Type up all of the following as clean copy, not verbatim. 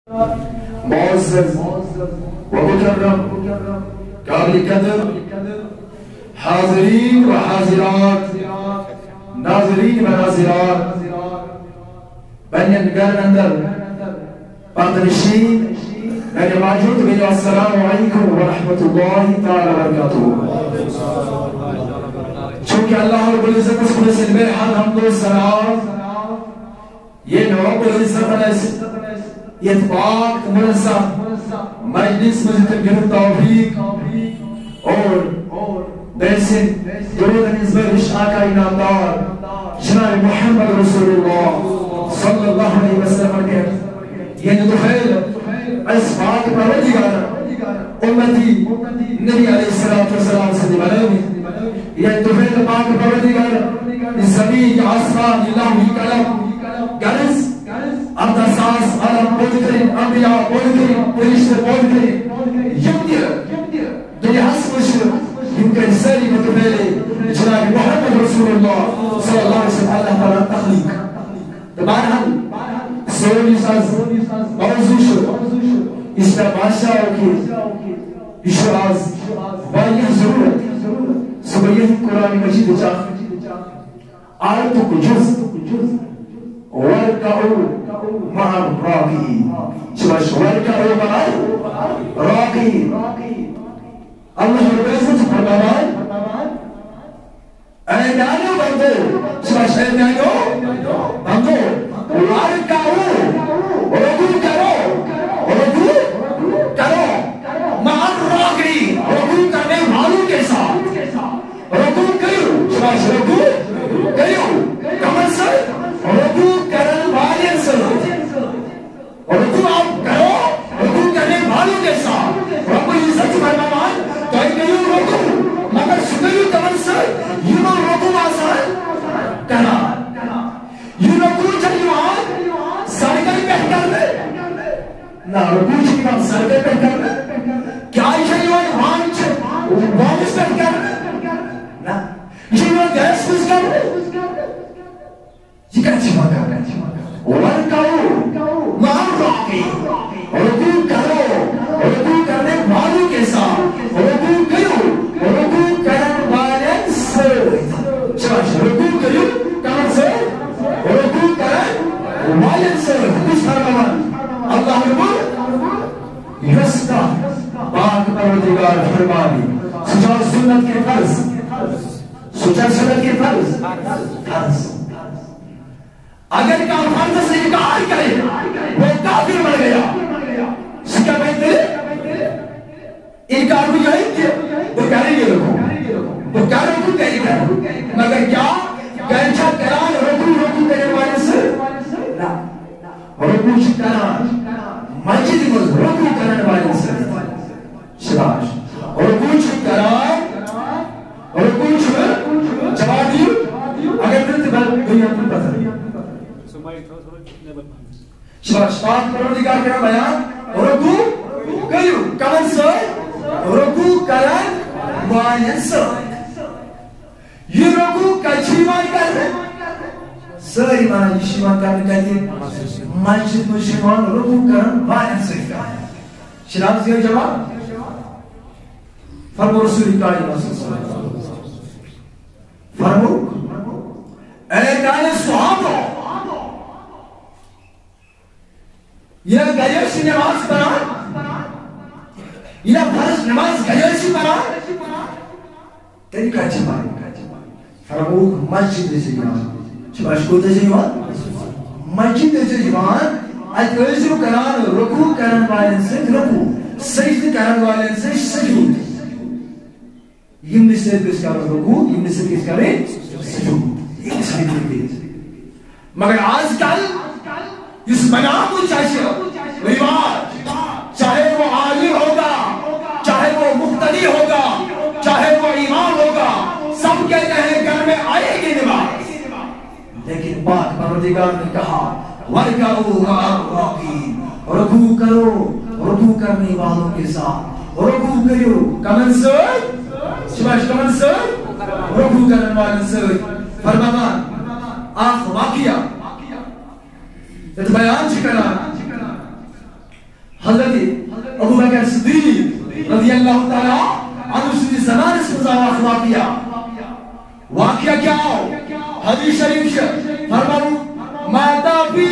معزز ومكرم قابل قدر حاضرین و حاضرات ناظرین و ناظرات بنیان گرن اندر پردنشین یعنی موجود بلی السلام علیکم ورحمت اللہ تعالی وبرکاتہ. چونکہ اللہ رب العزت اس خلص البرحان حمد و سلام یہ رب العزت اتفاق منظم مجلس مجلس گرد توفیق اور بیسن درود نسبت اشعاق انامدار جناب محمد رسول اللہ صلی اللہ علیہ وسلم کے یہ دخیل اسفاق پروردگار امتی نبی علیہ السلام سے بنائی یہ دخیل پاک پروردگار زمین آسمان الہی کلم گرز اب دساس علم بود کریں انبیاء بود کریں فرشتے بود کریں دنیا حسمش يمكن سالي متبالي جناب محمد رسول الله صلى الله عليه وسلم الله تعالى تخليق طبعا سوري ساز موضوع اسمه باشا وكي بشراز بايه ضرورت سبيه قرآن مجيد جاء آياتك جزء واركعوا مع الراكعين شباش واركعوا مع الراكعين اللہ رب العزت فرمان اے میانو بندو شباش اے میانو بندو وارکعو رکوع کرو مع الراکعین رکوع کرنے والوں کے ساتھ رکوع کرو شباش رکوع کرو کمن سے رکوع کرن والے سے رکوع آپ کرو رکوع کرنے والوں کے ساتھ رب العزت فرمان تو ایک نہیں رکو مگر سنگیو کمن سے یہ رکو آسان کرا یہ رکو چلیو آن سرگئی بہتر میں نا رکو چلیو آن سرگئی بہتر میں کیا چلیو آن وانس بہتر میں نا یہ گیس بس کر یہ کچھ مگا ورکاؤ مہم راکی رکو کرو رکو کرنے والوں کے ساتھ رکوع کرو رکوع کرن والن سے شباش رکوع کرو کمن سے رکوع کرن والن سے کچھ فرمان اللہ رب یستا پاک پروردگار فرمانی سچار سنت کے فرض سچار سنت کے فرض اگر کا فرض سے انکار کرے وہ کافر بن گیا سکا بہتر انکار بھی یہی کہ وہ کریں گے رکھو وہ کیا رکھو کہیں گے مگر کیا گنچہ کران رکھو کرنے والے سے رکھو کران مسجد میں رکھو کرنے والے سے شباش رکھو کران رکھو جواب دیو اگر دلت بل دنیا پر پتر شباش پاک پروردگار کرا بیان رکھو کریو کمن سے رکوع کرن والن سے یہ رکوع کچھیمان کرنے ساری مانا شیمان کرنے کہتے ہیں مسجد میں شیمان رکوع کرن والن سے شناب زیر جواب فرمو رسول اللہ فرمو اے کانے صحابہ یہ گیش نماز پڑھا یہ فرض نماز گیشی پڑھا طریقہ چمائے فرموک مسجد سے جوان شباش کو سے جوان مسجد سے جوان آج ایسو کران رکوع کرن والن سے رکوع سجد کرن والن سے سجود یہ مثل کس کا رکوع یہ مثل کس کا سجود یہ سجود مگر آج کل اس بنا کو چاہیے رواج چاہے وہ عالم ہوگا چاہے وہ مقتدی ہوگا چاہے وہ امام ہوگا سب کہتے ہیں گھر میں آئے گی نماز لیکن پاک پروردگار نے کہا وَرْكَعُوا مَعَ الرَّاكِعِينَ رکوع کرو رکوع کرنے والوں کے ساتھ رکوع کرو کمن سے شباش کمن سے رکوع کرنے والوں سے فرمان آخ واقعہ بیان چکران حضرت ابو بکر صدیق رضی اللہ تعالیٰ عنہ سے زمان اس مزاو اخلاقیہ واقعہ کیا ہو حدیث شریف سے فرماؤ ماتا فی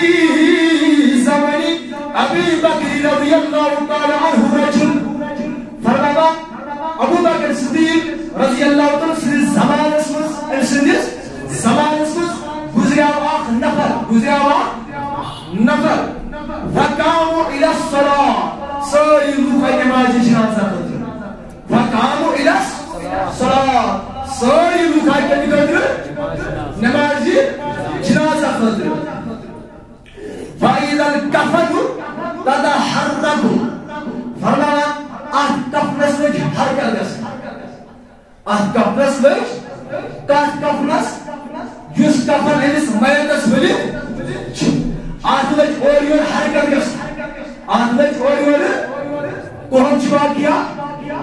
زمانی ابی بکر رضی اللہ تعالیٰ عنہ رجل فرماؤ ابو بکر صدیق رضی اللہ تعالیٰ سے زمان اس گزریا واقع نفر فقاموا الى الصلاة ساری روح نماز جنازہ فقاموا الى الصلاة ساری روح نماز جنازہ فإذا الكفن تتحرك فرمانا کفنس لج حرکت گژھان کفنس لج کفنس یس کفن أمس میتس ولِتھ لج اور یور حرکت گژھان لج اور یور کون چھ واقعہ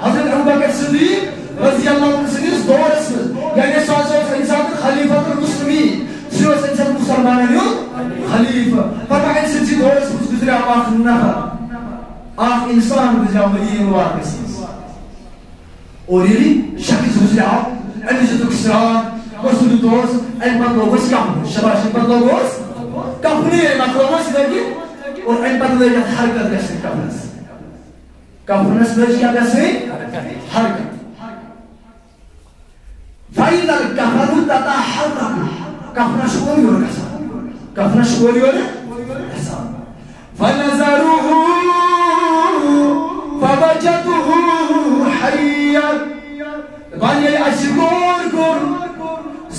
حضرت ابو بکر صدیق رضی اللہ عنہ سندس دورس مز یعنی ساز انسان خلیفۃ المسلمین سوس انسان مسلمانن ہُنٛد خلیفہ پتہ امہِ سٕنٛدِ دورس مز گزریو اکھ نفر اکھ انسان گزریو مدیٖنہ مبارکس مز اور ییٚلہِ شخص گزریو أمِس دِتُکھ سرٛان وصول دوس أمۍ پتہٕ لوگ أسۍ کفن شباش أمۍ پتہٕ لوگ أسۍ کفنٕے مطلب اوس یہِ اور أمۍ پتہٕ لٔج اَتھ حرکت گژھٕنۍ کفنس لٔج کیٛاہ گژھٕنۍ حرکت فإذا الكفن تتحرك کفنس چھُ اورٕ یورٕ گژھان کفنس چھُ اورٕ یورٕ گژھان فنظروه فوجدوه حيا دپان ییٚلہِ اَسہِ غور کوٚر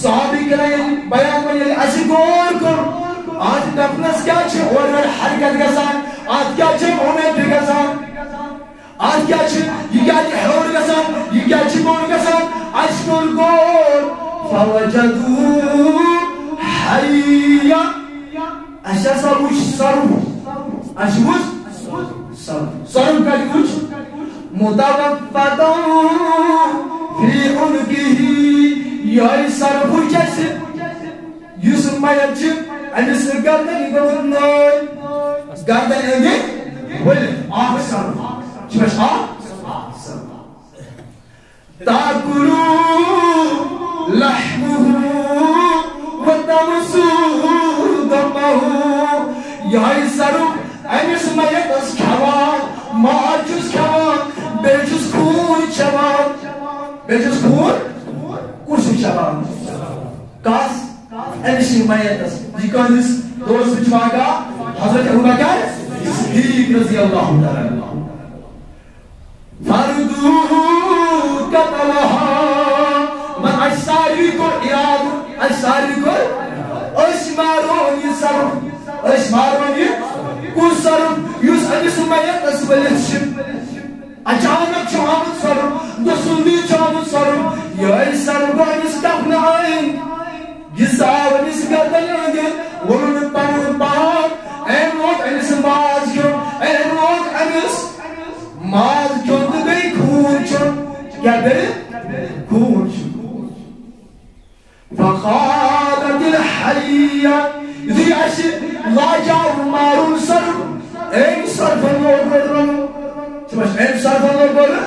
صحابی کرام بیان ون ییٚلہِ اَسہِ غور کوٚر اتھ کفنس کیٛاہ چھِ اورٕ یورٕ حرکت گژھان اتھ کیٛاہ چھِ موٗمینٹ گژھان اتھ کیٛاہ چھِ یہِ کیٛازِ ہیوٚر گژھان یہِ کیٛازِ چھِ بوٚن گژھان اَسہِ کوٚر غور فوجدوه حيا اَسہِ ہسا وٕچھ سرف اَسہِ وٕچھ سرف کتہِ وٕچھ متوفدا فی عنقه یہے سرف وٕچھ اَسہِ یُس میت چھِ أمِس گردن گوٚمُت نٲلۍ گردن أنٛدِتھ ؤلِتھ اکھ سرف چھُ اَسہِ اکھ سرف تاکلُ لحمه وتمسُ دمه یہے سرف أمِس میتس کھٮ۪وان ماز چھُس کھٮ۪وان بیٚیہِ چھُس خوٗن چٮ۪وان بیٚیہِ چھُس خوٗن کُس چھُ چٮ۪وان کس أمِس میتس یہِ کٲنٛسہِ دوستٕچ واقعہ حضرت ابو بکر صدیق رضی اللہ تعالیٰ فردوه قتلها من اَسہِ ساروی کوٚر اِرادٕ اَسہِ ساروی کوٚر أسۍ مارون یہِ سرف أسۍ مارون یہِ کُس سرف یُس أمِس میتس ؤلِتھ چھِ اچانک چھُ آمُت سرف دۄسُلدی چھُ آمُت سرف یہے سرف گوٚو أمِس کفنہٕ أنٛدۍ یہِ ژاو أمِس گردن أنٛدِتھ ووٚنُن پنُن پان أمۍ لوگ أمِس ماز کھیوٚن أمۍ لوگ أمِس ماز کھیوٚن تہٕ بیٚیہِ خوٗن چھُن کیٛاہ کٔرِتھ خوٗن چھُن فقالت الحية یُتھُے اَسہِ لاجاو مارُن سرف أمۍ سرفن لوگ رنُن أمۍ سرفن لوگ رنُن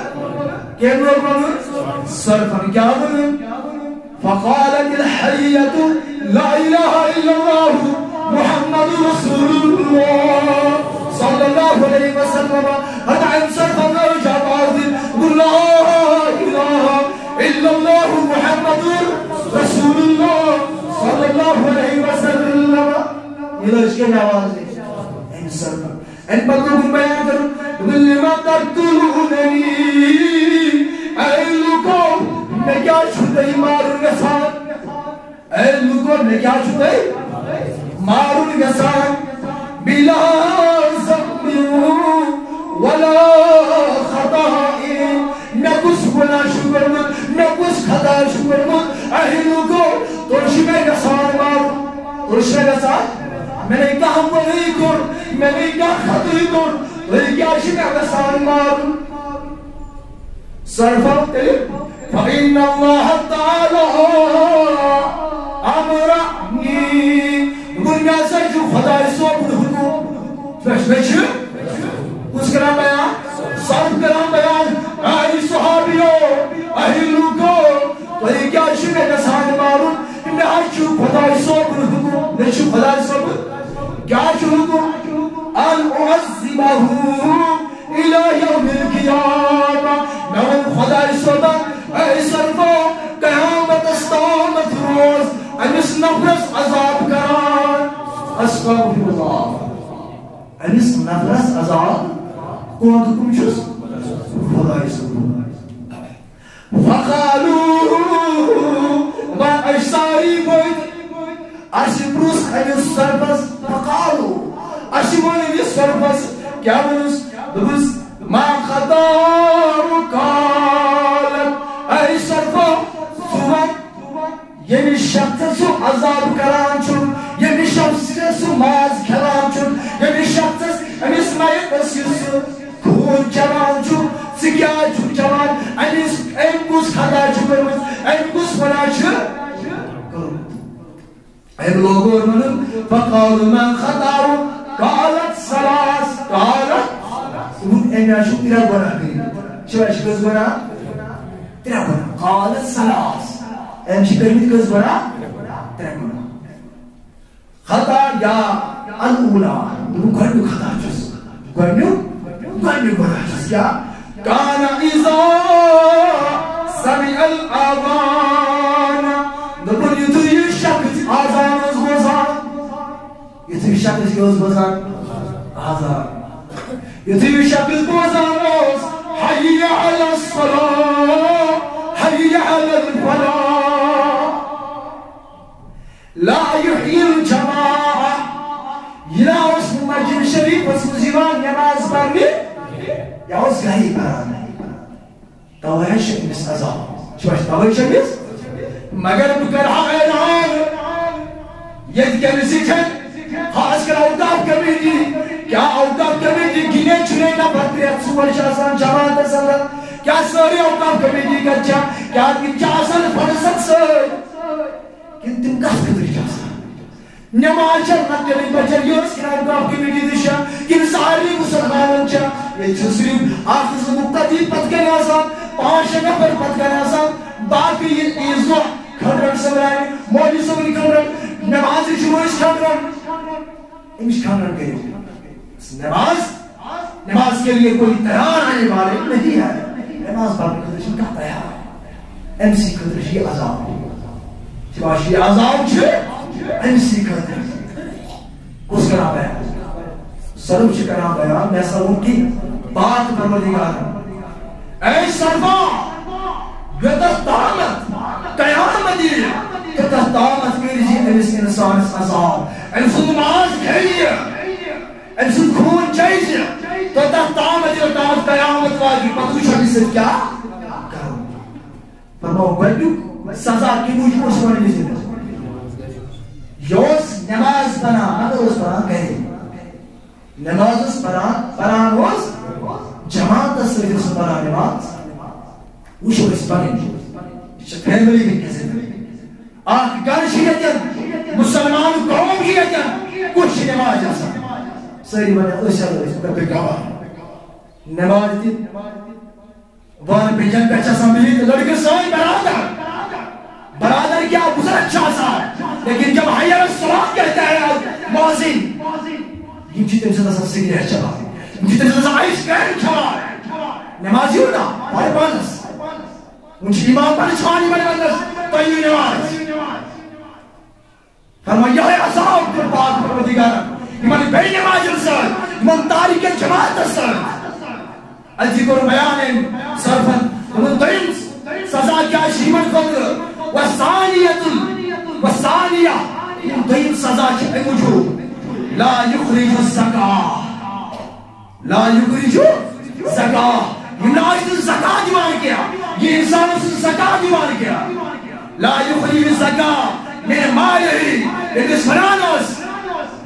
کٔمۍ لوگ رنُن سرفن کیٛاہ ووٚنُن فقالت الحية لا إله إلا الله محمد رسول الله صلى الله عليه وسلم أدعم سرفا لوج آواز قل لا إله إلا الله محمد رسول الله صلى الله عليه وسلم یہ لوگ کے آواز ہے ان سرفا ان بطلوں کو بیان کروں لما تقتلوننی اے لوگوں میں کیا چھوٹے مارون گسان اے لوگوں میں کیا چھوٹے مارون گسان بلا ذنب ولا خطا میں کچھ گناہ شکر مت میں کچھ خطا شکر مت اے لوگوں ترشی میں گسان مارون ترشی میں گسان میں نے کہا وہ نہیں کر میں نے کہا خطی کر وہی کیا شی میں گسان مارون صرفہ فإن الله تعالى أمرني نقول ما سجوا خداي صوب الحكم فاش بشر وسكر تعقيبه إلى يوم القيامة نوم خدای صدام ای صرفا قیامت استامت روز انس نفرس عذاب کران استغفر الله انس نفرس عذاب کون حکم چھس خدای صدام فقالوا ما اشتاري بويت اشبروس انس صرفس فقالوا اشبوني صرفس کیا ونس دبس ما خطار قالت ای صرفا صبح یمی شخص سو عذاب کران چون یمی شخص سو ماز کران چون یمی شخص امیس مای بسیس کون کران چون سگیا چون کران امیس امکوس خدا چکرمز امکوس فلا چکر ام لوگو منم فقالوا من خطار قالت سلاس قالت اون امیاشو تیرا گناه کریم چه باشی کز گناه؟ تیرا گناه قالت سلاس امشی کرمید کز گناه؟ تیرا گناه خطا یا الاولا اون گنیو خطا چس گنیو گناه چس کیا؟ کان ایزا سمیع الاذان نبون یتوی شکت آزان از گوزان یتوی شکت یوز گوزان آزان يطير شكل بوزانوس حي على الصلاة حي على الفلاح لا يحيي الجماعة يلا اسم مسجد الشريف اسم زيوان نماز برمي يا وس غريب توهش مس أزام شو باش توهش مس مگر بكر حق العام يذكر زكر خاص كر أوقاف كميدي کیا اوقاف کمیٹی گنے چنے نہ بھرتے سوال شاسان جماعت سلام کیا ساری اوقاف کمیٹی گچا کیا جاسن فرصت سے کہ تم کس قدر جاسن نماز چلنا تیری بچر یوس کیا اوقاف کمیٹی دشا کہ ساری مسلمانوں چا یہ صرف آخذ مقتدی پت کے ناسا پانچ نفر پت کے ناسا باقی یہ ایزو کھڑن سمرائی مولی سمری کھڑن نماز جمعش کھڑن امش کھڑن کریں نماز کے لیے کوئی تیار آنے والے نہیں ہے نماز پڑھنے قدرشی کا تیار امسی قدرشی عذاب چباشی عذاب چھے امسی قدرشی کس کرا بیان سرم شکرا بیان میں سرم کی بات پروردگار اے سرفا گتر طامت قیامتی گتر طامت میری امس انسان عذاب امس نماز کھیلیے امسن خون چاہیے تو تحت آمد و تحت قیامت واجی پتوش ہمیں سے کیا کرو فرماؤ بلدو سزا کی موجب اس کو نہیں سکتا یوس نماز بنا اگر اس بران کہے نماز اس بران اس جماعت اس طرح اس بران نماز وشو اس بران فیملی بھی کیسے آخ گرشیتن مسلمان قوم ہیتن کچھ نماز جیسا سری بنا اشار اس پہ گواہ نماز دی وان پہ جن پہ چسا ملی لڑکے سائیں برادر کیا بزرگ چاسا لیکن جب حی علی الصلاۃ کہتا ہے مؤذن یہ چیتے سے سب سے گرہ چلا یہ چیتے سے عائش کہہ چلا نمازی ہونا بھائی بانس مجھے امام پر چھانی بنے بندس طیب نماز فرمایا ہے عذاب پر پاک پروردگار ایمان بین نماز رسال ایمان تاریخ جماعت رسال الذکر بیان صرفا ومن طین سزا کیا شیمن قدر والثانیہ ان طین سزا کی موجود لا یخرج الزکاة لا یخرج الزکاة یہ ناجد الزکاة دیوان کیا یہ انسان اس زکاة دیوان کیا لا یخرج الزکاة من مالہی لیکن سمرانوس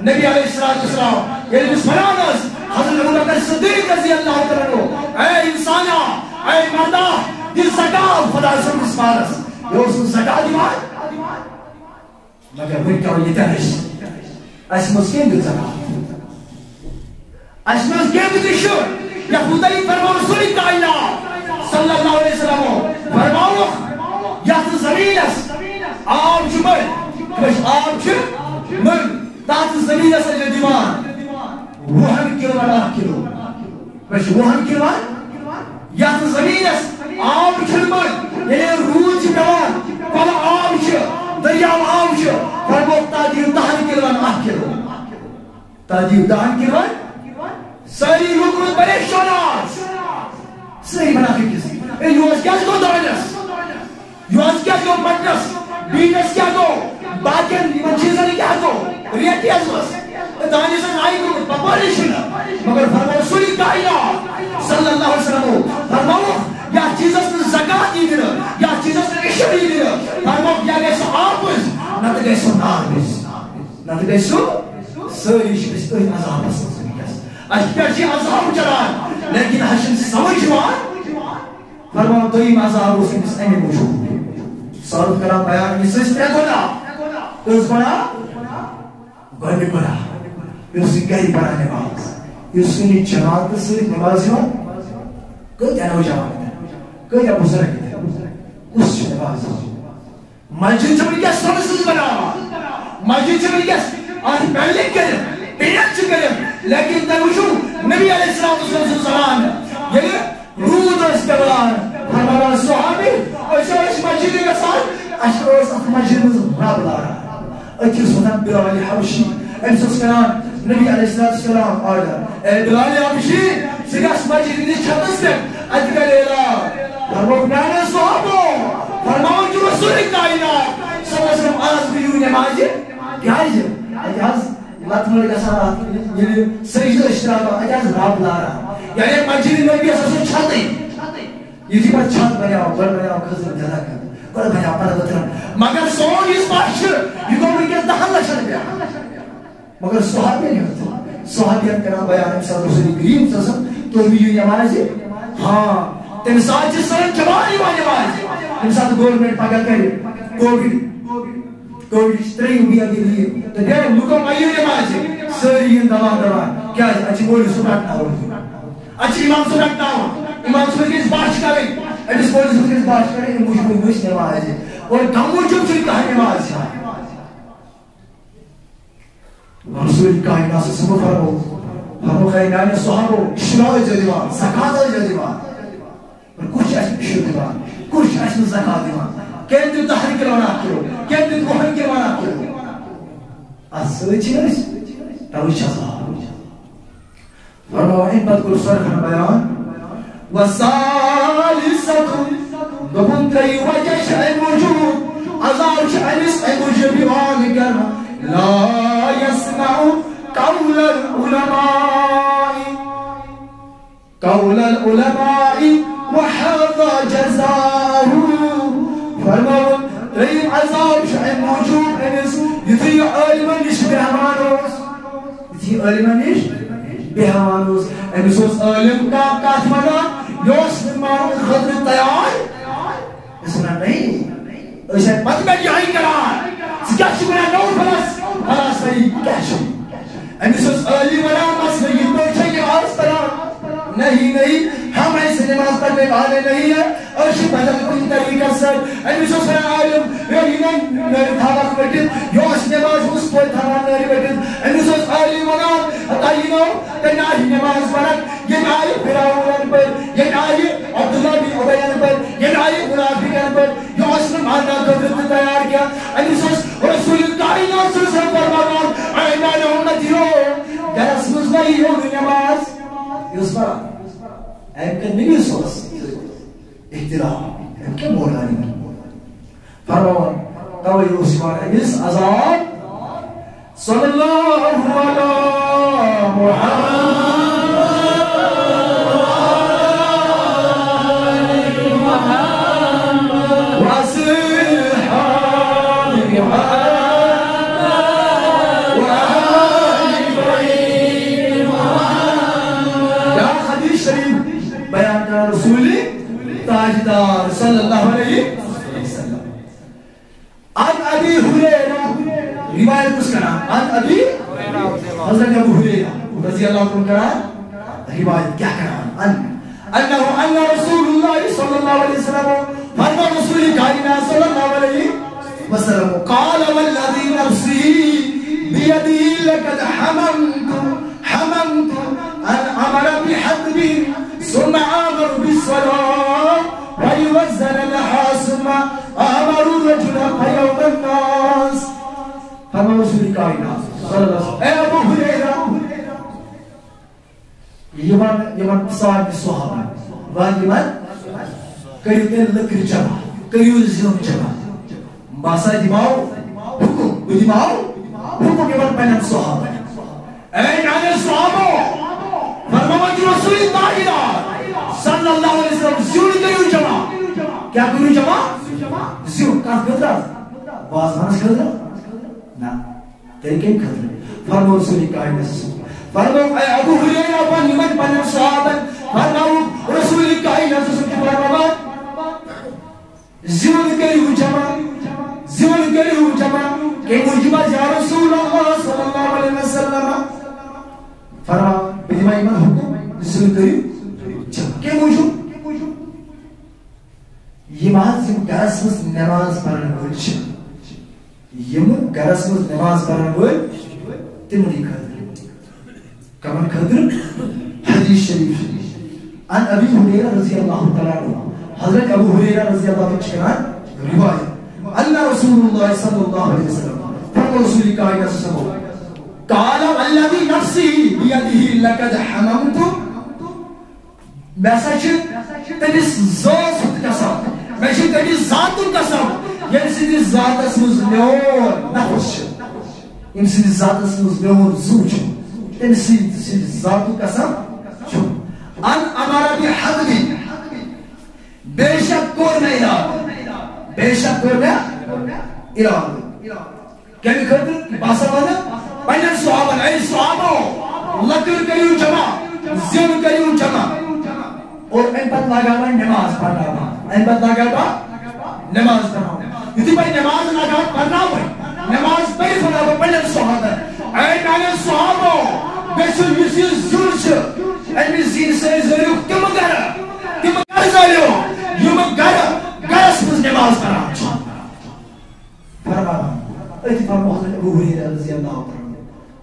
نبی علیہ السلام یہ مسلمانس حضرت ابو بکر صدیق رضی اللہ عنہ اے انسانا اے مردہ دی زکاة خدا سے مسلمانس یہ اس زکاة دیوان مگر ویکا یہ تنش اسمس کیم دی زکاة اسمس کیم دی شور یا خدای فرمان رسول کائنات صلی اللہ علیہ وسلم فرماؤ یا زمینس آب جمل کش آب جمل تحت زمین سے دیوان وہ ہم کلو بڑا کلو بس وہن کلوان یا زمینس آب کھلمن یعنی روز پیوان کل آب دریاو آب فرمو تادیو 10 کلوان 8 کلو تادیو 10 کلوان ساری لوگ پریشان ساری بنا کس یوز کیا گو دانس یوز کیا گو مٹنس بینس کیا گو باقین چیزن کیا گو ریتی ازمس دانسن آئی گو پپاریشن مگر فرمو سوری کائنات صلی اللہ علیہ وسلم فرمو یا چیزس نے زکاة دی دینا یا چیزس نے عشر دی دینا فرمو یا گیسو آپس نہ تو گیسو نارمس نہ تو گیسو ساری شکست اوہ عذاب اسن اشکرشی عذاب چلان لیکن حشن سمجھ وان فرمو دویم عذاب اس کے امی موجود صارت کرام بیان یہ سجد گنا اس گنا گنڈ گنا یہ گئی پڑھانے باز یہ سنی جماعت سے نمازیوں کئی نو جوان کئی بزرگ کچھ نماز مسجد سے بڑی کیا سرسز بنا مسجد سے بڑی کیا آج پہلے کریں بیعت کریں لیکن تنوشو نبی علیہ السلام یعنی رود استقلال ہمارا صحابی اشارش مسجد کے ساتھ اشارش مسجد رب لارا اچھر سنن بلال حبشی امسوس کنان نبی علیہ السلام آرڈر اے بلال حبشی سگاس مسجد نے چھتس تک اتکا لیلا فرمو بیانے صحابو فرمو جو رسول کائنات صلی اللہ علیہ وسلم آز بیو نمازی کیا ہے اجاز لاتمر کا سارا یعنی سجدہ اشتراکا اجاز رب لارا یعنی مسجد نبی اساسو چھتے یہ تھی پر چھت بنیاو بر بنیاو خزر جدا کر بر بنیاو پر بطرم مگر سون اس باشر یہ کو بلکہ دہن لشن بیا مگر صحابی نہیں ہوتا صحابیان کرام بیان امساد رسول کریم سسم تو بھی یوں نمازی ہاں تمساد جس سرن جوانی و نمازی امساد گورنمنٹ پاگا کرے کووڈ ترین بھی آگے لیے تو دیر لکم ایو نمازی سری ہن دوان کیا ہے اچھی بولی سکھاٹنا ہو اچھی امام سکھاٹنا ہو امام سکھاٹنا باش کریں ایڈس بولی سکھاٹنا باش کریں مجھے مجھ نمازی اور کمو چپ چلی کہا نمازی رسول کائنات سے سمو فرمو خیران صحابو اشراء جدیوان زکاة جدیوان اور کچھ ایسے اشراء دیوان کچھ ایسے زکاة دیوان کہن تو تحریک رونا کرو کہن تو کوہن کے رونا کرو اصلی چیز تاوی چیزا فرمو این بات کو سرخن بیان وَسَالِسَكُمْ دکن کئی وجہ شاہ موجود عذاب شاہ نسع مجبیوان کرنا لا يسمع قول العلماء وهذا جزاؤه فرمون ريم عذاب شعب موجود انس يثي عالما نش بهمانوس يثي عالما نش بهمانوس انسوس عالم کا کاتمنا یوس نمان خضر تیار اسمنا نہیں اسے پت میں جائی کران سکاش گنا نور فلس فلس نہیں کاش انسوس عالم نامس نہیں بیٹھے کے آستران نہیں ہم ایسے نماز پڑھنے والے نہیں ہیں اور شی بدل کوئی طریقہ سے انسوس عالم یقیناً میرے تھاوک بیٹھت یوس نماز اس پر تھاوان میری بیٹھت انسوس عالم نام اتائینو تناہی نماز پڑھت یہ نائی فراؤن پر یہ نائی عبداللہ بن عبیان پر یہ نائی منافقان پر یوس نے ماننا قدرت تیار کیا انسوس رسول کائنات سے فرمان ایمان امتیو درس مزمئی ہو نماز یوسفا ایمکن نہیں سوس احترام ایمکن مولانی فرمان قوی یوسفان امیس عذاب صلی اللہ علیہ محمد تاجدار صلی اللہ علیہ وسلم عن ابی حریرہ روایت کس کرا عن ابی حضرت ابو حریرہ رضی اللہ عنہ کرا روایت کیا کرا ان رسول اللہ صلی اللہ علیہ وسلم فرما رسول کائنات صلی اللہ علیہ وسلم قال والذی نفسی بیدی لقد حممت أن أمر بحدب ثم أمر بالصلاة ويوزن لها ثم أمر الرجل فيوم الناس فرما رسول کائنات صلی اللہ علیہ وسلم اے ابو ہریرہ یمن صاحب صحابہ واجبان کریو تین لکر جمع کریو زیون جمع باسا دماؤ حکم بدماؤ حکم یمن پینن صحابہ اے جانے صحابہ فرمامت رسول کائنات صلی اللہ علیہ وسلم زیون کریو جمع کیا کریو جمع زیون کاف قدرہ وازمانس قدرہ نا طریقے قدرہ فرمو رسول کائنات فرمو اے ابو ہریرہ پان یمن پینن صحابہ فرمو رسول کائنات فرمامت زیون کریو جمع کہ مجھبہ یا رسول اللہ صلی اللہ علیہ وسلم فرما بدیمہ ایمان حکم زیون کریو جمع کہ مجھب یہ بات یم گرس مز نماز پڑھن وول یم گرس مز نماز پڑھن وول تمنی خاطر کمن خاطر حدیث شریف عن ابی ہریرہ رضی اللہ تعالی عنہ حضرت ابو ہریرہ رضی اللہ عنہ چکران روایت ان رسول اللہ صلی اللہ علیہ وسلم فرما رسول کائنات صلی اللہ علیہ وسلم قال والذی نفسی بیدہ لقد حممت میسج تمس ذات قسم میں تمس ذات قسم یم سندس ذاتس مز میون نفس یم سندس ذاتس مز میون زو تم سندس ذات قسم ان امر بحدب بے شک کور میں اراد کمی خاطر باسا وانا پنن صحابہ اے صحابہ لکر کریو جمع زیون کریو جمع اور ان پت لگاوا نماز پڑھنا ان پت لگاوا نماز پڑھنا یتی بھائی نماز لگا پڑھنا نماز پڑھ فنا پنن صحابہ اے میانے صحابہ بیسل یسی زور چھ ان زین سے زریو تم گر زریو یم گرس مز نماز پڑھنا فرما ایتی فرما حضرت ابو ہریرہ رضی اللہ عنہ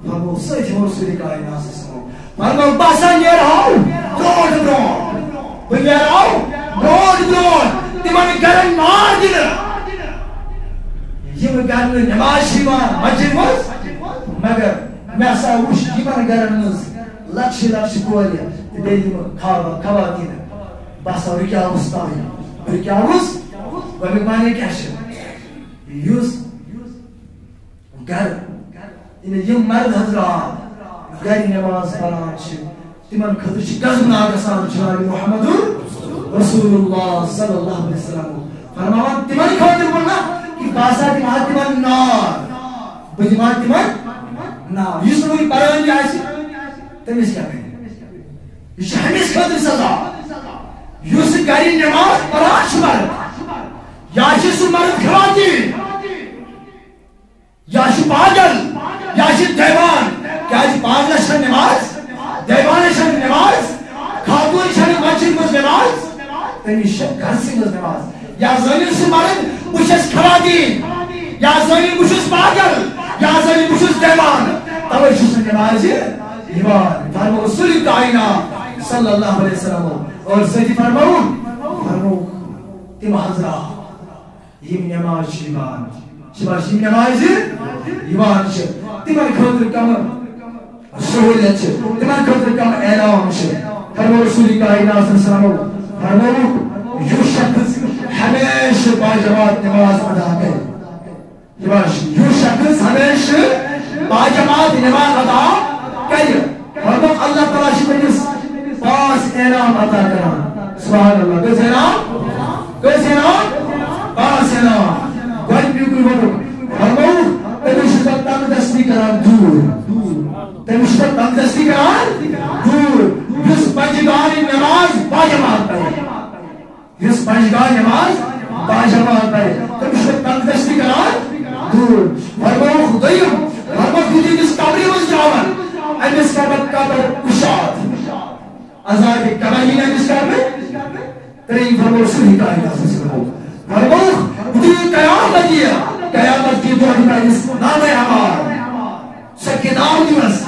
فرما سچ رسول کائنات سے سنو فرما باسا نیر ہاو روڈ برون بنیر ہاو روڈ برون تمہاری گرن مار دل یم گرن نماز شیوان مسجد مز مگر میں سا وش یمن گرن مز لچھ کولی بیدیم خواتین باسا رکیاوس تاوی رکیاوس ومی مانے کیا شد یوز گر یم مرد حضرات گر نماز پڑھان تمن خطر گزم آگسان جناب محمد رسول اللہ صلی اللہ علیہ وسلم فرمان تمن خاطر بولنا کہ باسا تمن نار بدیما تمن نار یس نوی پران جائے تمس کیا کریں یہ ہمیش خاطر سزا یس گری نماز پڑھان مرد یا سو مرد خواتین یا پاگل یا دیوان کیا پاگل شن نماز دیوان شن نماز خاتون شن مسجد مز نماز تمی شن گھرسی مز نماز یا زنی سے مرد بشس خواتین یا زنی بشس پاگل یا زنی بشس دیوان توی شس نماز ایمان فرمو رسول کائنات صلی اللہ علیہ وسلم اور سیدی فرمون تم حضرات یم نماز ایمان شباشی نماز ایمان تمن خاطر کم سہولیت تمن خاطر کم اعلان فرمو رسول کائنات صلی اللہ علیہ وسلم فرمو جو شخص ہمیشہ باجماعت نماز ادا کرے جو شخص ہمیشہ باجماعت نماز ادا کرے فرمو اللہ تعالیٰ شبنس پاس اعلان عطا کران سبحان اللہ کس اعلان پاس اعلان گوئی بیوکل بڑھو فرمو تمشتت تنگ دستی کران دور تمشتت تنگ دستی کران دور یس پنجگاری نماز باجماعت پڑھے یس پنجگاری نماز باجماعت پڑھے تمشتت تنگ دستی کران دور فرمو خدایم فرمو خودی کس قبری مز جاون امس قبر کشاد عذاب کبھی نہ کس قبر ترین فرمو رسول کائنات صلی اللہ علیہ وسلم فرمو خودی قیامت کی دو حدیث نام عمار سے کتاب دیمس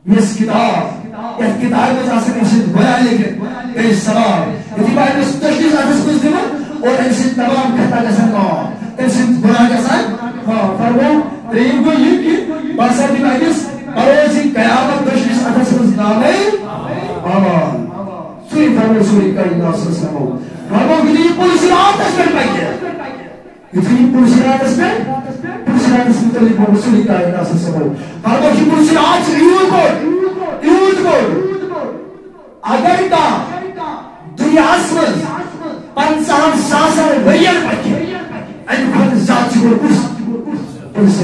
مس کتاب یا کتاب میں آسان امسد گویا لیکن بے ثواب یتی باید اس تشکیز آتس کچھ دیمن اور امسد تمام خطا گسن کام امسد گناہ گسن فرمو ترین کو یہ کہ باسا دی باید بروزی قیامت تشکیز آتس کچھ نامے آمان سوری فرمو سوری کئی ناصر سمو فرمو کتی پولیسی آتس کر پائیے یتی پولیسی آتس کر پولیس متعلق رسول کائنات سے سمو فرمو کہ پولیس آج یود کو اگر کا دنیا اسمز 50,000 ورین پکی این خود ذات چکر پولیس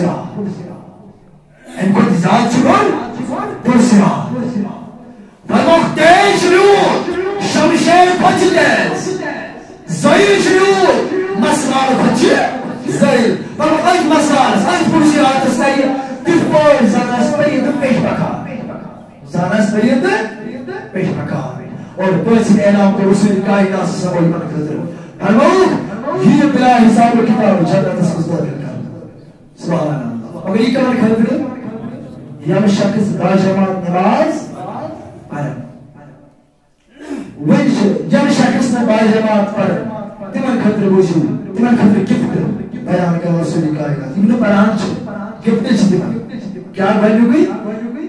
این خود ذات چکر پولیس فرمو تیج روح شمشیر پچ دیز زیر شروع مسرار پچ زیر فرمو ایک مسرار ایک پولیسی آتس تایی تفور زانس پرید پیش بکا زانس پرید پیش بکا اور پولیسی اعلام کو رسول کائنات سے سموئی من کرتے فرمو یہ بلا حساب و کتاب جنت اس مزدور کرتا سبحان اللہ اگر یہ کمال کرتے یم شخص باجماعت نماز پڑھا یم شخص نے باجماعت پڑھا تمن خطر بوجھو تمن خطر گفت بیان کر رسول کائنات تمن پران چھ گفت چھ تمن کیا ویلیو گئی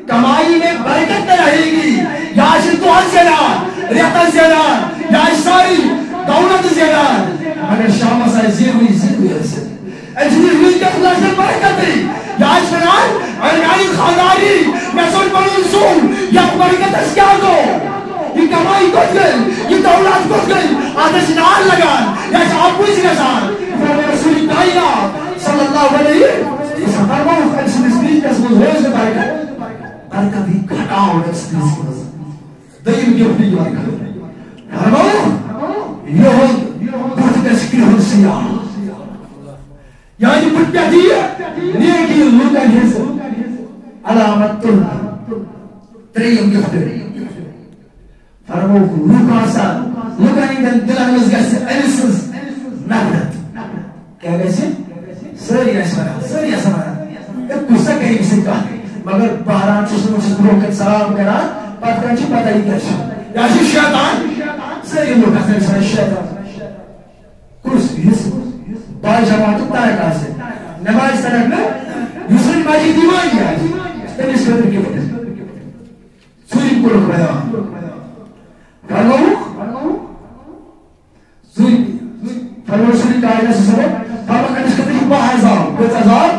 کمائی میں برکت رہے گی یا تو زیادہ ریتا زیادہ یا ساری دولت زیادہ اگر شام سے زیر ہوئی ایسے اجلی ہوئی کہ اللہ سے برکت ہے یا شنان ارگانی خانداری میں سن منظوم یا برکت اس کیا دو یہ کمائی کچھ گئی یہ دولت کچھ گئی آدھے سنان لگان یا آپ کوئی سنسان رسول کائنات صلی اللہ علیہ وسلم فرماؤ اس نسبی کا سمجھ ہوئے سے برکت بھی کھٹاؤ اس نسبی دائم کی اپنی برکت فرماؤ یہ ہوں بہت تشکیل ہوں سیاح یعنی بٹیا دیئے نیکی لوگن حصہ علامت تریم گفتر فرمو لوگا سا لوگانی دلان مزگس انسنس نفرت کیا گیسے سری اسمانا ایک قصہ کریم سے کہا مگر بہران چشم چشم روکت سلام کران پتران چی پتہ ہی کرشا یا شی شیطان سری لوگا سری شیطان کرس حصہ بائی جماعتو تارک آسے نماز ترک میں یسرین باجی دیوان گیا تنیس قدر کی وقت سوری کو رکھ بیان فرمو سوری فرمو سوری کائنات سے سبب فرمو کنیس قدر کی باہزار کچھ ازار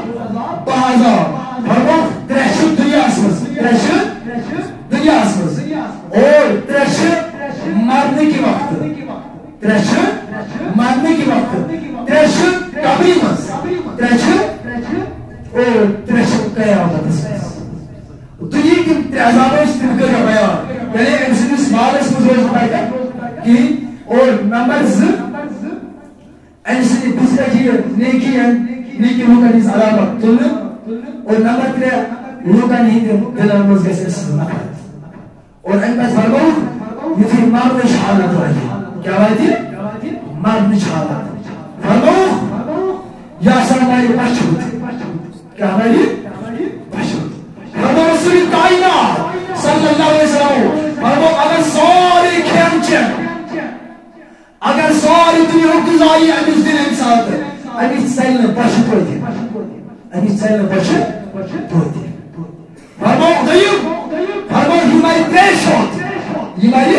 باہزار فرمو ترشت دنیا اسمز ترشت دنیا اسمز اور ترشت مرنے کی وقت ترشت مرنے کی وقت ترشت قبری مز ترشت اور ترشت قیامت اسمز دنیا کی ترازابہ اس طرح کا بیان یعنی انسانیس مال اس مجھے بتایا کہ اور نمبر ز انسانی دوسرا کی نیکی لوگانیز علامت تلن اور نمبر 3 لوگانی دلان مزگس اس نفرت اور انت فرمو یہ تھی مرنش حالت رہی کیا بات ہے مرنش حالت فرمو یا سرمائی پشت کیا بھائی پشت فرمو رسول کائنات صلی اللہ علیہ وسلم فرمو اگر ساری کھینچن اگر ساری دنیا گزائی امیس دن انسان امیس سیلن پشت ہوئی امیس سیلن پشت ہوئی فرمو غیب فرمو ہماری تریش ہوت ہماری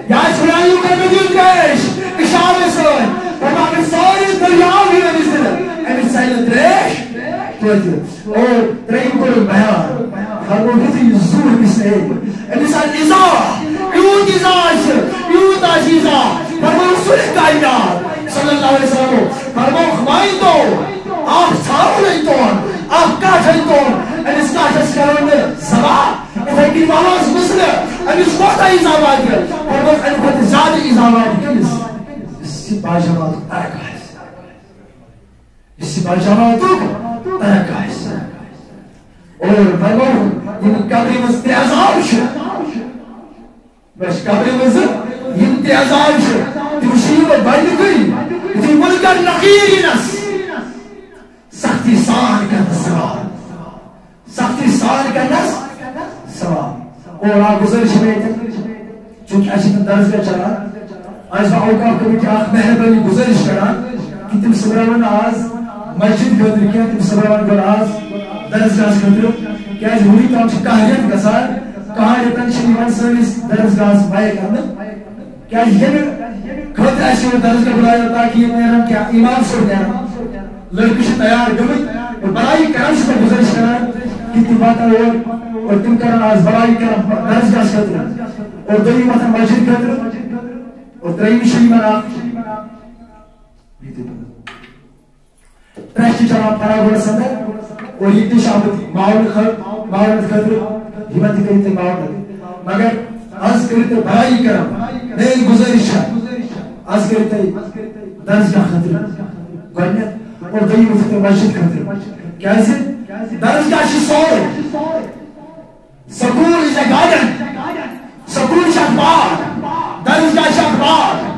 یا سنائیو کرنے دیو تریش اشارے سوئے فرمو اگر ساری دنیا ہوئی امیس دن امیس سیلن تریش ہوئی اور ترین کو بیان فرمو کتی زور کس نے امیس ازاح یود ازاح یود ازاح فرمو رسول کائنات صلی اللہ علیہ وسلم فرمو خمائی تو آپ سارو نہیں تو آپ کاش نہیں تو امیس کاش اس کرنے میں سبا اتھے کی مالاز مسئلہ امیس موتا ازامات ہے فرمو انکت زیادہ ازامات ہے اس سے باجمات ترکا ہے اس سے باجمات ترکا ہے اور فرمو ان قبری مزد عذاب شد بس قبری مزد امتیازات شد تمشیب بند گئی تی ملکر نقیری نس سختی سان کا نس سختی سان کا نس سواب اور آپ گزارش میں چونکہ اچھی درس کا چلا آج اوقاف کمیٹی آخ مہربانی گزارش کرا کہ تم سبران آز مسجد خطر کیا تم سبران کر آز درس گاہ خطر کیا آج ہوئی تو ہم کہاریت گسار کہاریتن شنیوان سروس درس گاہ بائے کرنا کیا یہ خطر ایسے درس گاہ بلایا تاکہ یہ میرا کیا ایمان سر گیا لڑکی سے تیار گئی اور بڑائی کرم سے گزارش کرا کہ تم بات اور تم کرنا آز بڑائی کرم درس گاہ خطر اور دوئی مطلب مسجد خطر اور ترہی شنیوان ترشتی چلان پرا گوڑا سندر اور یہ تیش آمدی معاونت خطر ہمت کرتے معاونت مگر از کرتے بھائی کرم نئی گزارش ہے از کرتے درسگاہ خطر گوڑنیت اور دئی مفت مسجد خطر کیسے درسگاہ شی سور school is a garden school شاک باغ درسگاہ شاک باغ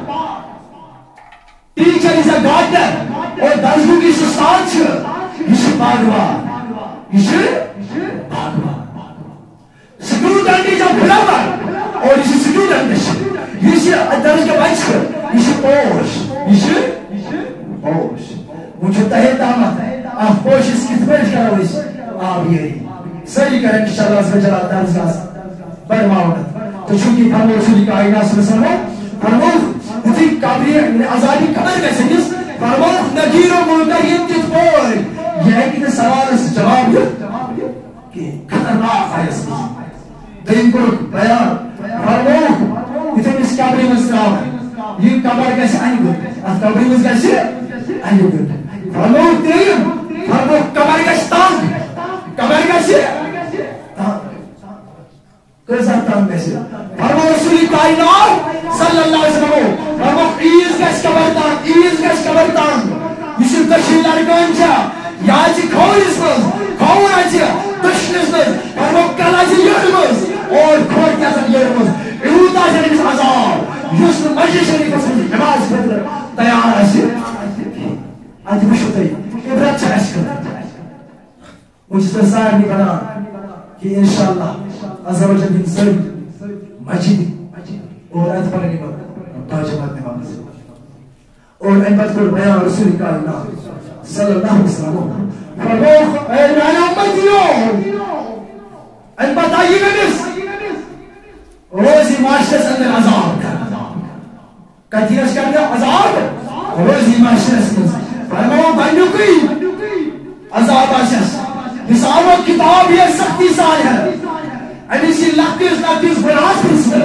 teacher is a gardener اور درسگاہ کی سستان چھے یہ باغوان یہ باغوان student is a flower اور یہ student یہ درسگاہ بچ یہ پوش پوش مجھے تحت آمد آپ پوش اس کی تبیش کرو اس آپ یہ صحیح کریں انشاءاللہ اس وجہ درسگاہ برماؤنت تو چونکہ فرمو رسولی کائنات صلی اللہ علیہ وسلم فرمو اتی قابلی آزادی قبر میں سنجس فرمو نگیر و منتقیم تیت پور یہ ہے کہ سوال سے جواب دے کہ خطرناک ہے اس دین کو بیان فرمو اتی اس قبری مستقام ہے یہ قبر کیسے آئی گئے اس قبری مستقام کیسے آئی گئے فرمو تیم فرمو قبر کیسے تانگ قبر کیسے کیسا تانگ کیسے فرمو رسولی کائنات صلی اللہ علیہ وسلم فرمو ایز گش قبر تانگ یہ تشریح لرگان چھا یا چی کھوئیس مز کھوئن آچی تشنیس مز فرمو کلا چی یرمز اور کھوئی کیسا یرمز ایوتا شریف عذاب یوسف مجھے شریف اسمز نماز خطر تیار آسی آتی بشوتی عبرت چھا ایس کرتا مجھے سرسار نہیں بنا کہ انشاءاللہ عزا وجل بن سر مجید اور ایت پر نہیں بنا تاجمات نے واپس اور ایت پر بیان رسول کائنات صلی اللہ علیہ وسلم فرموخ اے میانا امتیوں ایت بتائیے گنس روزی معاشرس اندر عذاب کرنا کتیرش کرنا عذاب روزی معاشرس اندر فرموخ بنیوکی عذاب آشس حساب و کتاب یہ سختی سال ہے امیسی لکتیز بناس پرسل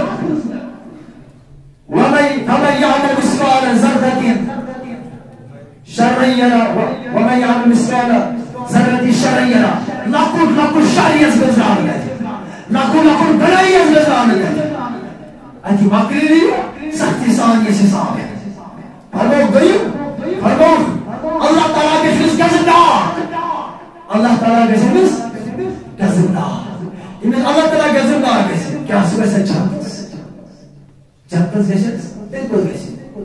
وَمَنْ يَعْمَلْ مِثْقَالَ ذَرَّةٍ شَرًّا يَرَهُ وَمَنْ يَعْمَلْ مِثْقَالَ ذَرَّةٍ شَرًّا يَرَهُ لَقُلْ شَرِّ يَزْبِزْرَانِ گئے لَقُلْ بَلَئِ يَزْبِزْرَانِ گئے ایتی مقریری سختی سال یہ حساب ہے فرموک گئی فرموک اللہ تعالیٰ کے فلس گزندار اللہ تعالیٰ کے فلس گزندار اللہ تعالیٰ گزندار کیسے کیا سوئے سے جانتس جانتس کیسے بالکل کیسے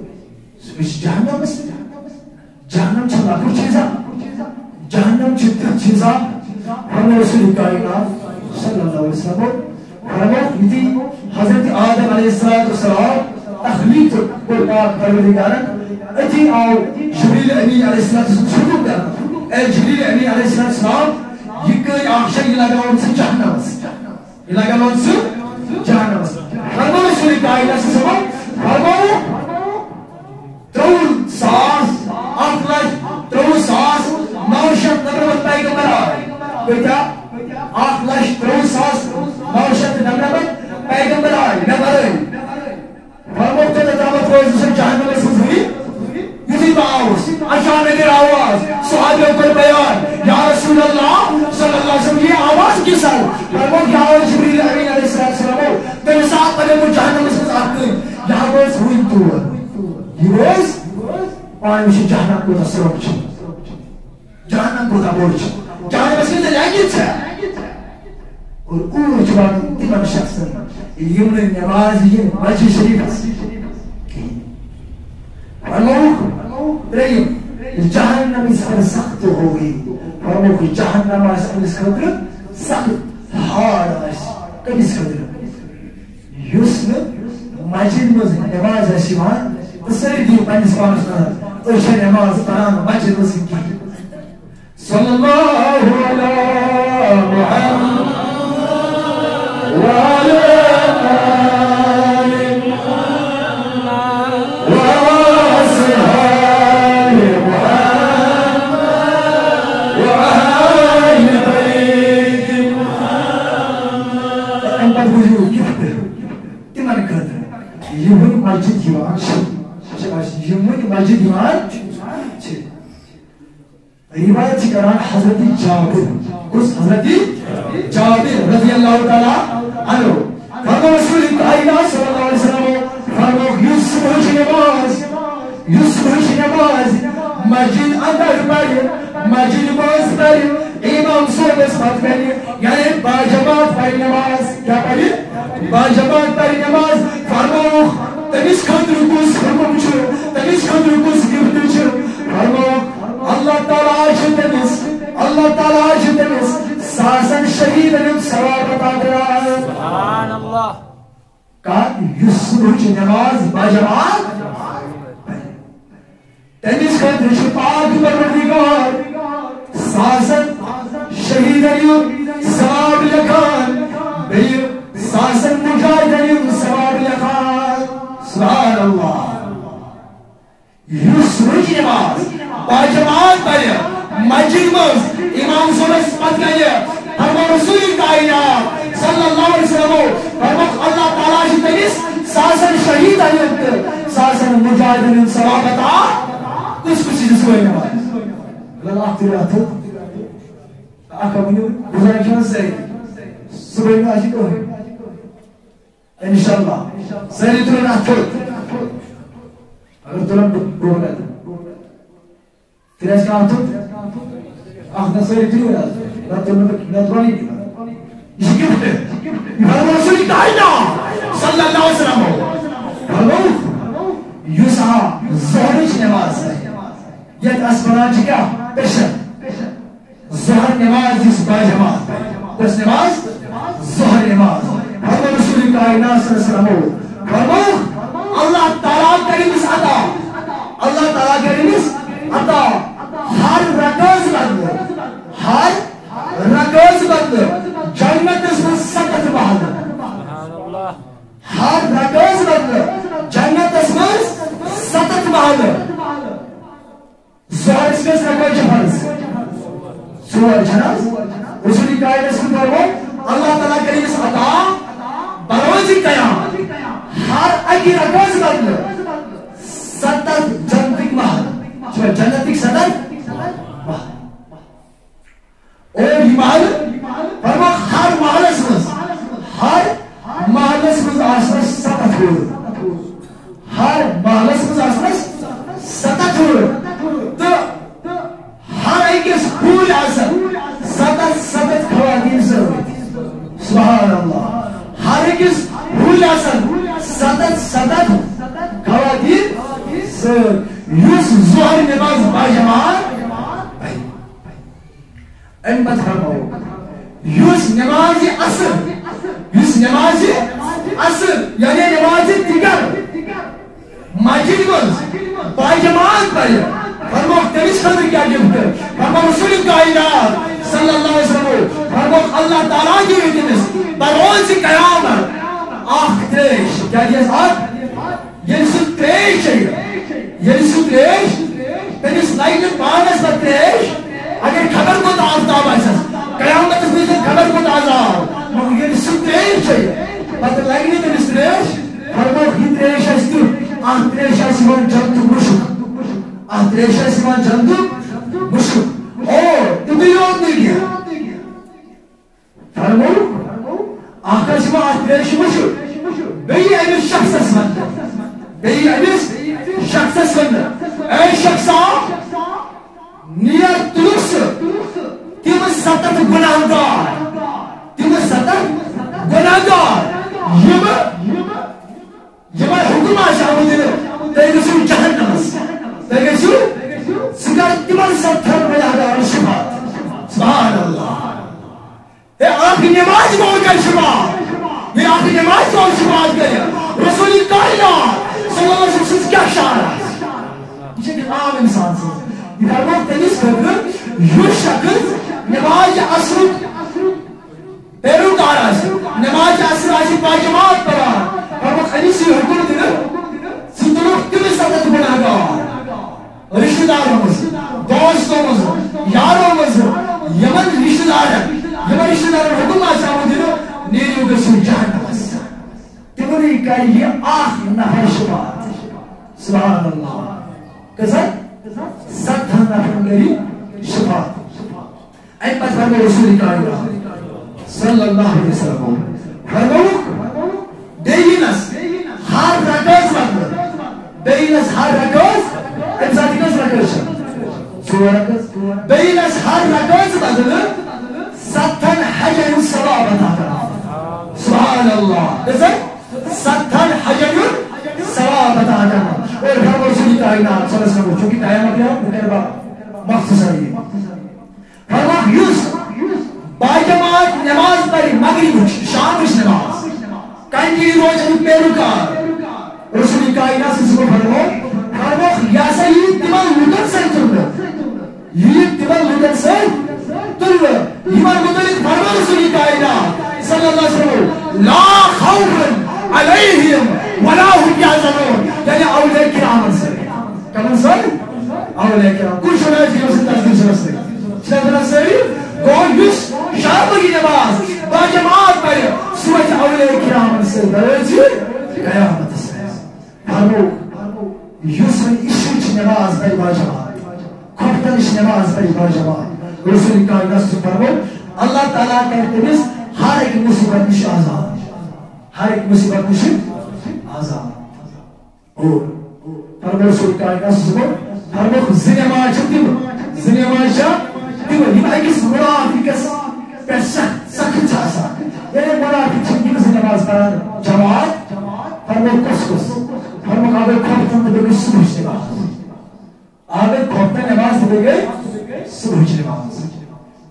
سوئے جہنم اس جہنم چھلا کچھ چیزا جہنم چھتا چیزا ہمیں رسول کائنات صلی اللہ علیہ وسلم فرموک یہ تھی حضرت آدم علیہ السلام تخلیق قربان پروردگارن اتی آو جبریل امین علیہ السلام شروع کرنا اے جبریل امین علیہ السلام یہ کوئی آخشہ یہ لگا ان سے جہنم اس یہ لگا ان سے جہنم اس فرمو رسول کائنات سے سبب فرمو ترون ساس اخلش ترون ساس نوشت نبرت پیغمبر آئے بیٹا اخلش ترون ساس نوشت نبرت پیغمبر آئے نبر آئے فرمو تو دعوت روز سے جہنم اس ہوئی یوزی باؤس اچانک آواز صحابیوں پر بیان یا رسول اللہ صلی اللہ علیہ وسلم یہ آواز کی سر فرمو کہ آواز جبریل امین علیہ السلام تیرے ساتھ پہلے وہ جہنم اس میں آتے یہاں روز ہوئی تو یہ روز پانی مشی جہنم کو تصرف چھے جہنم کو تبور چھے جہنم اس میں لگی چھے اور اوہ جوان تیمان شخص یمن نماز یہ مجھے شریف فرمو ترہیم جہنم اس پر سخت ہوگی فرمو کہ جہنم اس خطر سخت ہار اس کب اس خطر Yusuf Majid was Namaz Ashiman, the Sari Paniswana, Ocean Namaz Paran, Majid was in King. Sallallahu Alaihi Muhammad wa ala ali Muhammad wa ashabi Muhammad wa ahli bayt Muhammad. And what will you give them? Yumuni Majid Yuan, Yumuni Majid Yuan, Riwayat Karan Hazrati Jabir, us Hazrati Jabir radiyallahu ta'ala anhu. Farmo Rasulullah sallallahu alaihi wasallam, farmo Yusuf Shinabaz, Majid andar bari, Majid baz bari, imam sohbet saat bari, yani bajamat bari namaz, kya bari? Bajamat bari namaz, farmo temiz kadrukuz kurmamçı, temiz kadrukuz gibdirçi, farmo Allah Teala aşıdınız, Allah Teala aşıdınız, sasen şehidinin sevabı tadırlar. Subhanallah. Kad Yusuf namaz bajamat, temiz kadrukuz pak parvardigar, sasen şehidinin sevabı yakan, beyir sasen mücahidinin sevabı yakan. Subhanallah. Yusuf namaz, bajamat bari, majidimiz, imam so'rab sifatlangan, farmo Rasulullah kainat sallallohu alayhi vasallam, farmo Allah Taala shidamiz, sasan shahid ayetdi, sasan mujahidinin savobata, kuch-kuchini so'ynaman. Ular ahtiratı, akabini guzarkansak, so'yna ashiko. İnşallah. Seni turun atır. Agar turun bo'ladi. Tirashga atır. Ahda seni turun yaz. Natwani. İşki bitti. Farmo Rasulullah kainat sallallahu aleyhi ve sellem. Farmo Yus'a zuhur namaz. Yet asfarancıga peşin. Zuhur namaz Yusuf bajamat. Ders namaz zuhur namaz. Farmo Rasulullah kainat sallallahu aleyhi ve sellem. Farmo Allah Teala kerimiz ata. Allah Teala kerimiz ata. Har rakaz bandı. Har rakaz bandı. Cennet ismi sakat bahadır. Har rakaz bandı. Cennet ismi sakat bahadır. Zuhur ismi rakaz yaparız. Zuhur canaz. Rasulullah kainat sallallahu aleyhi ve sellem. Allah Teala kerimiz ata. Barozi kaya. Har agi rakaz bandı. Satat jantik mahal. Jannatik satat mahal. O mahal, farmo har mahallesimiz, har mahallesimiz aslında satat olur. Har mahallesimiz aslında satat olur. To har ekis hul asal, satat khawatin zurut. Subhanallah. Har ekis hul asal, satat khawatin zurut. Yusuf zuhur namaz bajamat. En batharmo. Yusuf namazi asr. Yusuf namazi asr. Yani namazi digar. Majidimiz bajamat bari. Farmo temiz kadr kya gibdi. Farmo Rasulullah kainat sallallahu aleyhi ve sellem. Farmo Allah Teala gibidiniz. Barozi kıyamet. Ah treş. Kya diyez ah? Yusuf treş. Yusuf treş. Temiz layık bağınız da treş. Agar khabar ko taazda baisas, kıyamet ismi khabar ko taazda. Mugir sutreş. But like it is treş. Farmo hitreş astu. Ah treş asiman jantu mushuk. Ah treş asiman jantu mushuk. Oh, itu yok değil. Farmo ahkasima ah treş mushuk. Beyi enis şahs asman. Beyi enis şahs asman. Ey şahsa niyat tuluksu. Timiz satat günahgar. Timiz satat günahgar. Yema hukum aşağıdır. Tegesu cehennemas. Tegesu sigar timiz satat günahgar şifa. Subhanallah. Ahir namaz mı olgan şifa? یہ آپ نماز کو شفاعت کرے رسول کائنات صلی اللہ علیہ وسلم کیا شان ہے یہ عام انسان سے یہ فرمو تنیس خطر یہ شخص نماز عصر پیروکار آسی نماز عصر آسی باجماعت پڑھا فرمو خلیسی حکم دینا ستنوک کمی سبت بنا گا رشتہ داروں مزر دوستوں مزر یاروں مزر یمن رشتہ دار ہے یمن رشتہ دار حکم آسا ہوں دینا نیریو گسو جہنم آسا تمہیں کہا یہ آخر نفر شفاعت سبحان اللہ کسا ستھا نفر گری شفاعت این پس فرمو رسول کائنات صلی اللہ علیہ وسلم فرمو دینس ہر رکاز مطلب دینس ہر رکاز امساتی کس رکاز سوہ رکاز دینس ہر رکاز مطلب ستن حجر الصلاة بتا سبحان اللہ کسا ستن حجر الصلاة بتا اور فرمو رسول کائنات صلی اللہ علیہ وسلم چونکہ تایا مطلب مقربہ مختصر ہے فرمو یوسف باجماعت نماز پڑھی مغرب شامش نماز کنٹی روز پیروکار رسول کائنات سے سبو فرمو یا سید تمام لوٹن سے تلو یہ تمام لوٹن سے تلو ایمان مطلق فرمو رسول کائنات صلی اللہ علیہ وسلم لا خوف علیہم ولا هم یحزنون یعنی اولیاء کرام سے کمن سے اولیاء کرام کچھ ہونا چاہیے اسے تصدیق سرسے چلنا سے گون یس شابگی نماز باجماعت پر سوچ اولیاء کرام سے درجی قیامت سے فرمو یس اشوچ نماز پر باجماعت کھوٹنش نماز پر باجماعت رسول کائنات سے فرمو اللہ تعالیٰ کہتے ہیں ہر ایک مصیبت نش آزاد ہر ایک مصیبت نش آزاد اور فرمو رسول کائنات سے فرمو زنما چکتب زنما چکتب یہ ایکس منافقس پر سخت چاسا یعنی منافق چنگی سے نماز پڑھان جماعت فرمو کس کس فرمو آگے کھوپتن دے گئی صبح نماز آگے کھوپتن نماز دے گئی صبح نماز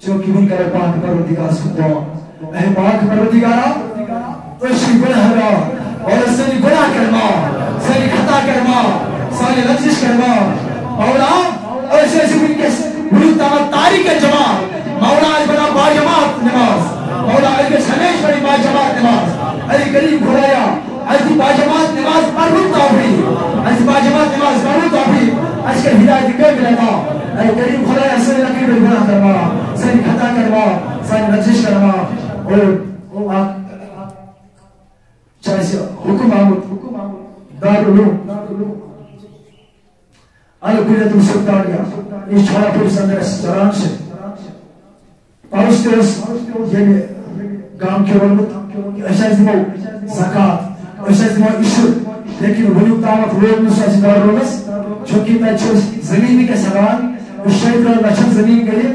چونکہ بھی کرے پاک پروردگار سکتا اے پاک پروردگارا اشی گناہ را اور سنی گناہ کرما سنی خطا کرما سنی لفظش کرما مولا ایسے بھی کس ولی تاریخ جماعت مولا آج بنا باجماعت نماز مولا علی کے سمیش بڑی باجماعت نماز علی قریب کھلایا علی باجماعت نماز پرھن توفیق علی باجماعت نماز پرھن توفیق علی کے ہدایت کے ملتا علی قریب کھلایا سنی لکیر گناہ کرما سنی خطا کرما سنی لفظش کرما اور چاہے سے حکم آمد Darul Uloom Al-Kuliyatul Sultaniya iş çarpı sanırız Caranşı Paris'teyiz yeni gam körülük eşezimo zakat eşezimo işi lekin bölük damat roğunu saçılar olmaz çünkü ben çok zemini ke saran üç şeyler başın zemin geliyor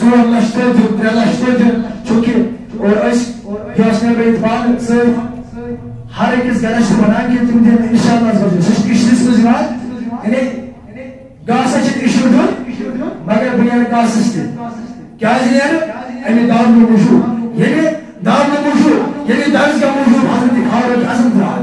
Suallaştırdı, trelaştırdı çünkü yaşına bir itibaren herkes garaştı bana getirdi inşallah olacak. Siz işiniz var. Yani gaz için işirdin, magar bu yer gaz istedi. Gaz yer, yani darlı muşu. Yani darlı muşu, yani darzga muşu Hazreti Faruk Azam var.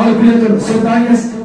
Al-Kuliyatul Sultaniyas